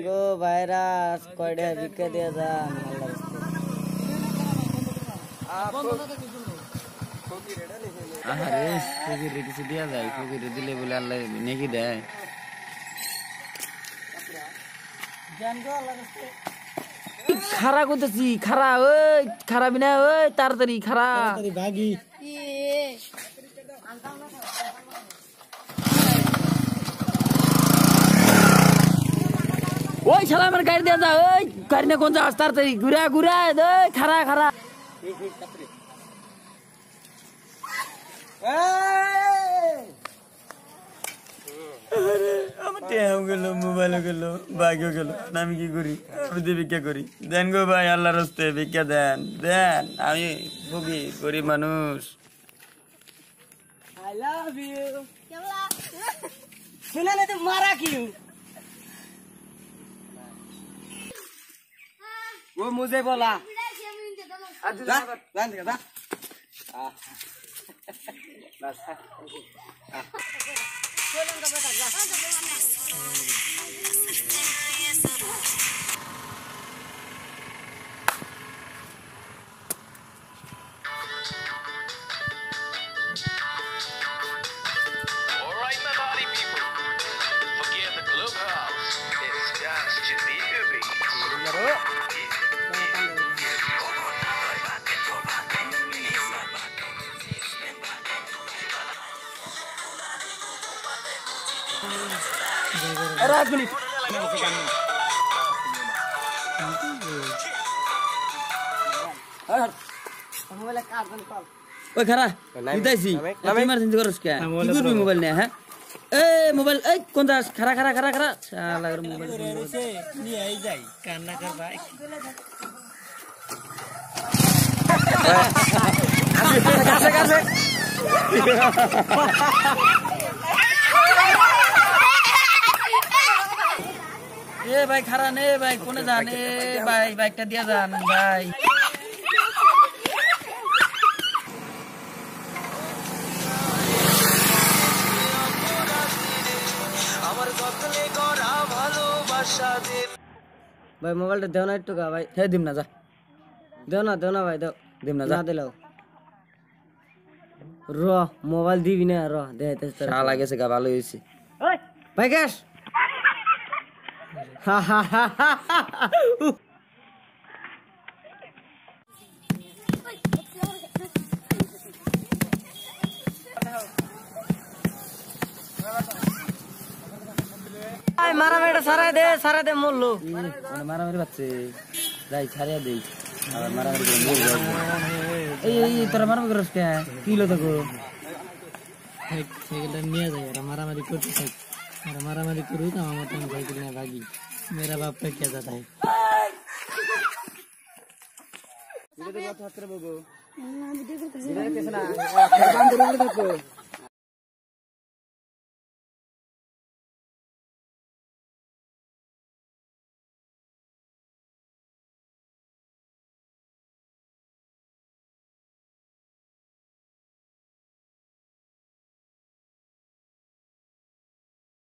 गो भाइरास कड़े बिके दिया जा अरे कोकी रेडी से दिया जाए कोकी रेडी ले बोले अल्लाह नेकी दे जान गो अल्लाह रस्ते खारा को तो सी खारा ओए खारा बिना ओए तारतरी खारा तारतरी भागी ओए छला मन गाड़ी दिया जा ओए गाड़ी ने कौन सा तारतरी गुरा गुरा ओए खारा खारा मोबाइल गेलो भाग्य गेलो আমি কি করি আমি ভিক্ষা করি দেন গো ভাই আল্লাহর রাস্তায় ভিক্ষা দেন দেন আমি খুবই গরিব মানুষ I love you কেলা सुना नहीं तो मारा क्यों वो मुझे बोला जा जान दे जा बस चलो का बेटा जा रात मिनट मोबाइल काट दे कॉल ओए खरा इधर सी इमरजेंसी करो क्या किधर भी मोबाइल नहीं है ए मोबाइल ए कौन सा खरा खरा खरा खरा साला अगर मोबाइल से नहीं आई जाए कान्ना कर भाई कैसे कैसे ए भाई खरा ने भाई कोने जाने भाई बाइकটা দিয়া যান ভাই আমার গতলে গড়া ভালোবাসা দে ভাই মোবাইলটা দেও না একটু গা ভাই হে দিম না যা দেও না ভাই দেও দিম না যা দিলাও র মোবাইল দিবি না র দেখাইতে শালা গেছে গা ভালো হইছে ওই ভাই গ্যাস হা হা হা मारा बेटा सारा दे मोल्लो मारा मेरे बच्चे जाई छाड़िया दे और मारा मेरे मोल ए तोरा मारा मेरे क्या किलो तक साइकिल निया जाए यार मारा-मारी करते साइकिल मारा-मारी करूँ तो हम तो साइकिल में भागी मेरा बाप पे क्या जाता है वीडियो देखो छात्र बाबू वीडियो कैसा ना